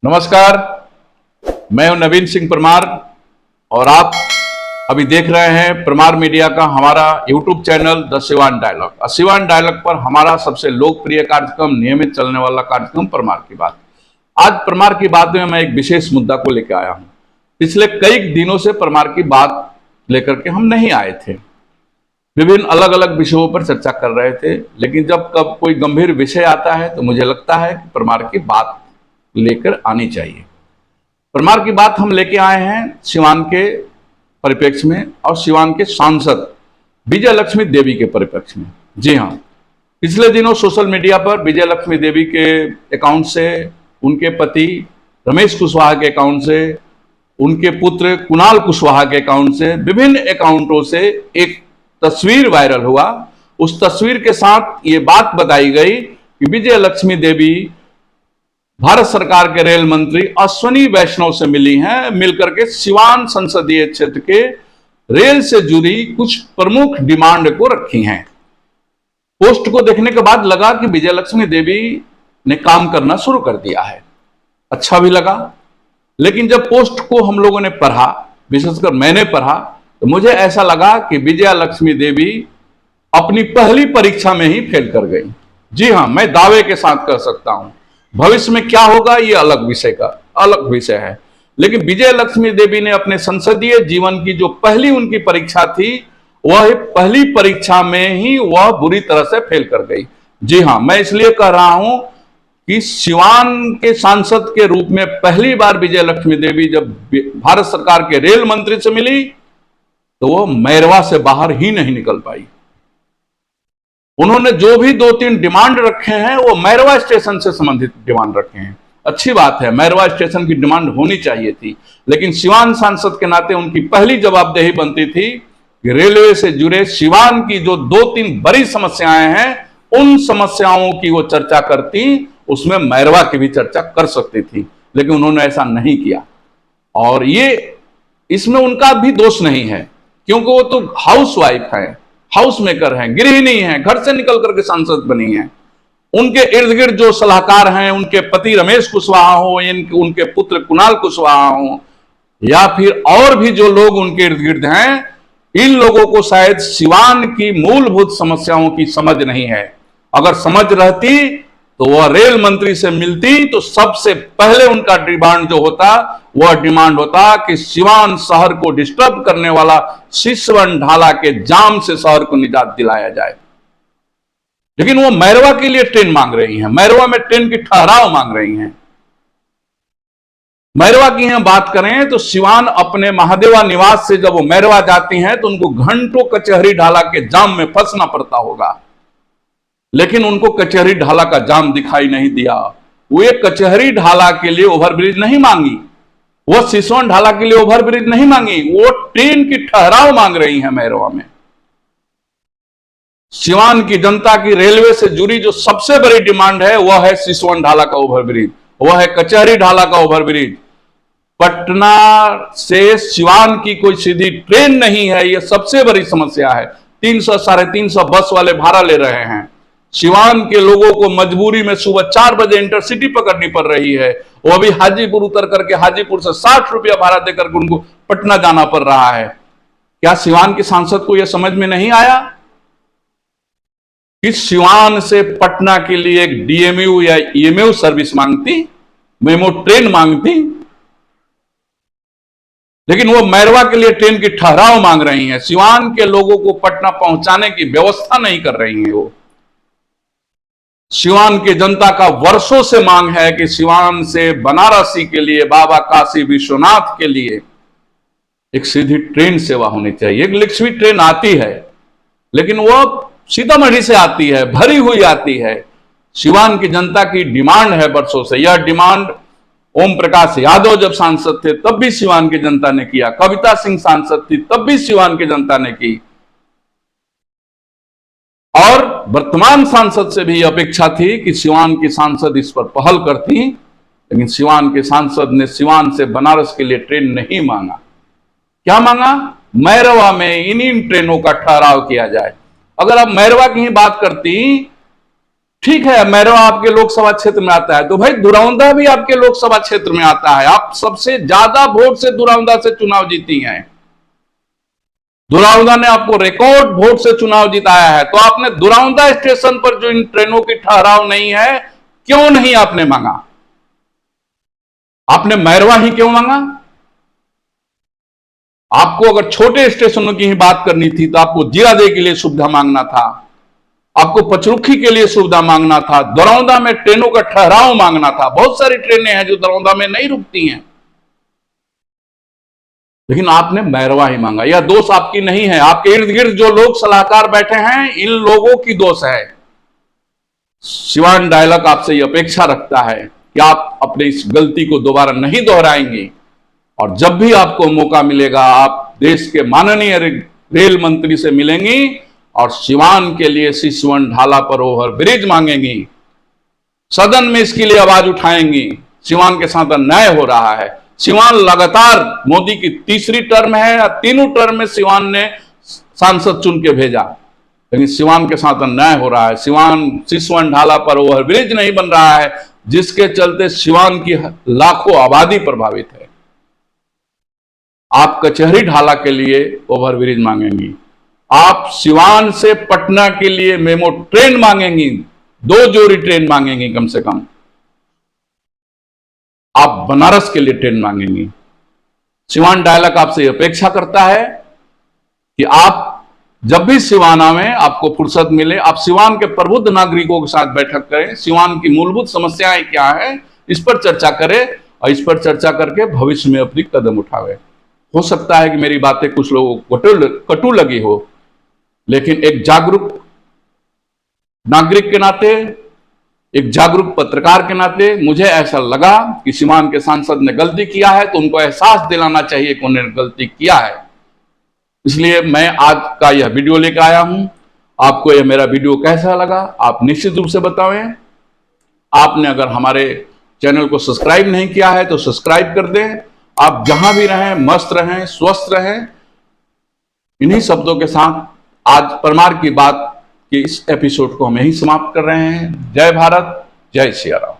नमस्कार, मैं हूं नवीन सिंह परमार और आप अभी देख रहे हैं परमार मीडिया का हमारा YouTube channel the Siwan dialogue. Siwan dialogue पर हमारा सबसे लोकप्रिय कार्यक्रम, नियमित चलने वाला कार्यक्रम परमार की बात। आज परमार की बात में मैं एक विशेष मुद्दा को लेकर आया हूं। पिछले कई दिनों से परमार की बात लेकर के हम नहीं आए थे, विभिन्न अलग अलग विषयों पर चर्चा कर रहे थे, लेकिन जब कब कोई गंभीर विषय आता है तो मुझे लगता है कि परमार की बात लेकर आनी चाहिए। परमार की बात हम लेके आए हैं सिवान के परिप्रेक्ष्य में और सिवान के सांसद विजय लक्ष्मी देवी के परिप्रेक्ष्य में। जी हाँ, पिछले दिनों सोशल मीडिया पर विजय लक्ष्मी देवी के अकाउंट से, उनके पति रमेश कुशवाहा के अकाउंट से, उनके पुत्र कुणाल कुशवाहा के अकाउंट से, विभिन्न अकाउंटों से एक तस्वीर वायरल हुआ। उस तस्वीर के साथ ये बात बताई गई कि विजय लक्ष्मी देवी भारत सरकार के रेल मंत्री अश्विनी वैष्णव से मिली हैं, मिलकर के सिवान संसदीय क्षेत्र के रेल से जुड़ी कुछ प्रमुख डिमांड को रखी हैं। पोस्ट को देखने के बाद लगा कि विजय लक्ष्मी देवी ने काम करना शुरू कर दिया है। अच्छा भी लगा, लेकिन जब पोस्ट को हम लोगों ने पढ़ा, विशेषकर मैंने पढ़ा, तो मुझे ऐसा लगा कि विजय लक्ष्मी देवी अपनी पहली परीक्षा में ही फेल कर गई। जी हां, मैं दावे के साथ कह सकता हूं। भविष्य में क्या होगा ये अलग विषय है, लेकिन विजय लक्ष्मी देवी ने अपने संसदीय जीवन की जो पहली उनकी परीक्षा थी, वह पहली परीक्षा में ही वह बुरी तरह से फेल कर गई। जी हां, मैं इसलिए कह रहा हूं कि सिवान के सांसद के रूप में पहली बार विजय लक्ष्मी देवी जब भारत सरकार के रेल मंत्री से मिली तो वह मैरवा से बाहर ही नहीं निकल पाई। उन्होंने जो भी 2-3 डिमांड रखे हैं वो मैरवा स्टेशन से संबंधित डिमांड रखे हैं। अच्छी बात है, मैरवा स्टेशन की डिमांड होनी चाहिए थी, लेकिन सिवान सांसद के नाते उनकी पहली जवाबदेही बनती थी कि रेलवे से जुड़े सिवान की जो 2-3 बड़ी समस्याएं हैं, उन समस्याओं की वो चर्चा करती, उसमें मैरवा की भी चर्चा कर सकती थी, लेकिन उन्होंने ऐसा नहीं किया। और ये इसमें उनका भी दोष नहीं है, क्योंकि वो तो हाउस वाइफ है, हाउस मेकर हैं, गृहिणी हैं, घर से निकल करके सांसद बनी हैं। उनके इर्द गिर्द जो सलाहकार हैं, उनके पति रमेश कुशवाहा हो, उनके पुत्र कुणाल कुशवाहा हो, या फिर और भी जो लोग उनके इर्द गिर्द हैं, इन लोगों को शायद सिवान की मूलभूत समस्याओं की समझ नहीं है। अगर समझ रहती तो वह रेल मंत्री से मिलती तो सबसे पहले उनका डिमांड जो होता, वह डिमांड होता कि सिवान शहर को डिस्टर्ब करने वाला सिसवन ढाला के जाम से शहर को निजात दिलाया जाए। लेकिन वो मैरवा के लिए ट्रेन मांग रही हैं, मैरवा में ट्रेन की ठहराव मांग रही हैं। मैरवा की हम बात करें तो सिवान अपने महादेवा निवास से जब वो मैरवा जाती हैं तो उनको घंटों कचहरी ढाला के जाम में फंसना पड़ता होगा, लेकिन उनको कचहरी ढाला का जाम दिखाई नहीं दिया। वो एक कचहरी ढाला के लिए ओवरब्रिज नहीं मांगी, वो सिसवन ढाला के लिए ओवरब्रिज नहीं मांगी, वो ट्रेन की ठहराव मांग रही है मैरवा में। सिवान की जनता की रेलवे से जुड़ी जो सबसे बड़ी डिमांड है वह है सिसवन ढाला का ओवरब्रिज, वह है कचहरी ढाला का ओवरब्रिज। पटना से सिवान की कोई सीधी ट्रेन नहीं है, यह सबसे बड़ी समस्या है। 300-350 बस वाले भाड़ा ले रहे हैं। सिवान के लोगों को मजबूरी में सुबह 4 बजे इंटरसिटी पकड़नी पड़ रही है, वो भी हाजीपुर उतर करके हाजीपुर से 60 रुपया भाड़ा देकर उनको पटना जाना पड़ रहा है। क्या सिवान के सांसद को यह समझ में नहीं आया कि सिवान से पटना के लिए एक डीएमयू या ईएमयू सर्विस मांगती, मेमो ट्रेन मांगती, लेकिन वो मैरवा के लिए ट्रेन की ठहराव मांग रही हैं। सिवान के लोगों को पटना पहुंचाने की व्यवस्था नहीं कर रही है। वो सिवान की जनता का वर्षों से मांग है कि सिवान से बनारसी के लिए, बाबा काशी विश्वनाथ के लिए एक सीधी ट्रेन सेवा होनी चाहिए। एक लिक्ष्मी ट्रेन आती है, लेकिन वो सीतामढ़ी से आती है, भरी हुई आती है। सिवान की जनता की डिमांड है वर्षों से। यह डिमांड ओम प्रकाश यादव जब सांसद थे तब भी सिवान की जनता ने किया, कविता सिंह सांसद थी तब भी सिवान की जनता ने की, और वर्तमान सांसद से भी अपेक्षा थी कि सिवान की सांसद इस पर पहल करती, लेकिन सिवान के सांसद ने सिवान से बनारस के लिए ट्रेन नहीं मांगा। क्या मांगा? मैरवा में इन ट्रेनों का ठहराव किया जाए। अगर आप मैरवा की ही बात करती ठीक है, मैरवा आपके लोकसभा क्षेत्र में आता है, तो भाई दुरावंदा भी आपके लोकसभा क्षेत्र में आता है। आप सबसे ज्यादा वोट से दुरावंदा से चुनाव जीती हैं। दुरावंदा ने आपको रिकॉर्ड वोट से चुनाव जिताया है, तो आपने दुरावंदा स्टेशन पर जो इन ट्रेनों की ठहराव नहीं है, क्यों नहीं आपने मांगा? आपने मैरवा ही क्यों मांगा? आपको अगर छोटे स्टेशनों की ही बात करनी थी तो आपको जीरादेई के लिए सुविधा मांगना था, आपको पचरुखी के लिए सुविधा मांगना था, दरौंदा में ट्रेनों का ठहराव मांगना था। बहुत सारी ट्रेनें हैं जो दरौंदा में नहीं रुकती हैं, लेकिन आपने मैरवा ही मांगा। यह दोष आपकी नहीं है, आपके इर्द गिर्द जो लोग सलाहकार बैठे हैं, इन लोगों की दोष है। सिवान डायलॉग आपसे यह अपेक्षा रखता है कि आप अपनी इस गलती को दोबारा नहीं दोहराएंगे, और जब भी आपको मौका मिलेगा आप देश के माननीय रेल मंत्री से मिलेंगी और सिवान के लिए सिसवन ढाला पर ओवर ब्रिज मांगेंगी, सदन में इसके लिए आवाज उठाएंगी। सिवान के साथ अन्याय हो रहा है। सिवान लगातार मोदी की तीसरी टर्म है, या तीनों टर्म में सिवान ने सांसद चुन के भेजा, लेकिन सिवान के साथ अन्याय हो रहा है। सिसवन ढाला पर ओवर ब्रिज नहीं बन रहा है, जिसके चलते सिवान की लाखों आबादी प्रभावित है। आप कचहरी ढाला के लिए ओवरब्रिज मांगेंगी, आप सिवान से पटना के लिए मेमो ट्रेन मांगेंगी, 2 जोड़ी ट्रेन मांगेंगी कम से कम, आप बनारस के लिए ट्रेन मांगेंगी। सिवान डायलॉग आपसे अपेक्षा करता है कि आप जब भी सिवाना में आपको फुर्सत मिले, आप सिवान के प्रबुद्ध नागरिकों के साथ बैठक करें, सिवान की मूलभूत समस्याएं क्या है इस पर चर्चा करें, और इस पर चर्चा करके भविष्य में अपनी कदम उठावे। हो सकता है कि मेरी बातें कुछ लोगों को कटु लगी हो, लेकिन एक जागरूक नागरिक के नाते, एक जागरूक पत्रकार के नाते मुझे ऐसा लगा कि सिवान के सांसद ने गलती किया है, तो उनको एहसास दिलाना चाहिए कि उन्होंने गलती किया है। इसलिए मैं आज का यह वीडियो लेकर आया हूं। आपको यह मेरा वीडियो कैसा लगा आप निश्चित रूप से बताएं। आपने अगर हमारे चैनल को सब्सक्राइब नहीं किया है तो सब्सक्राइब कर दें। आप जहां भी रहें मस्त रहें, स्वस्थ रहें। इन्हीं शब्दों के साथ आज परमार की बात के इस एपिसोड को हम यहीं समाप्त कर रहे हैं। जय भारत, जय सिया राम।